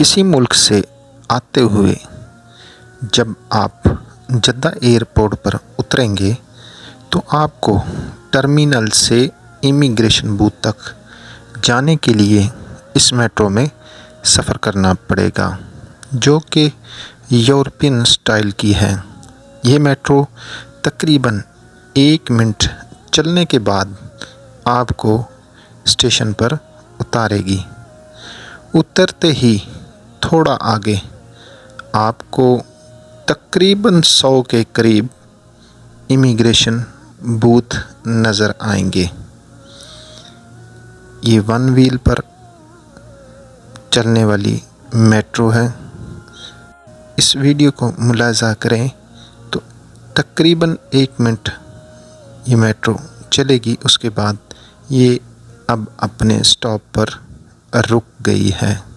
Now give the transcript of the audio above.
किसी मुल्क से आते हुए जब आप जद्दा एयरपोर्ट पर उतरेंगे तो आपको टर्मिनल से इमिग्रेशन बूथ तक जाने के लिए इस मेट्रो में सफ़र करना पड़ेगा, जो कि यूरोपियन स्टाइल की है। ये मेट्रो तकरीबन 1 मिनट चलने के बाद आपको स्टेशन पर उतारेगी। उतरते ही थोड़ा आगे आपको तकरीबन 100 के करीब इमिग्रेशन बूथ नज़र आएंगे। ये 1 व्हील पर चलने वाली मेट्रो है। इस वीडियो को मुलाज़ा करें तो तकरीबन 1 मिनट ये मेट्रो चलेगी, उसके बाद ये अब अपने स्टॉप पर रुक गई है।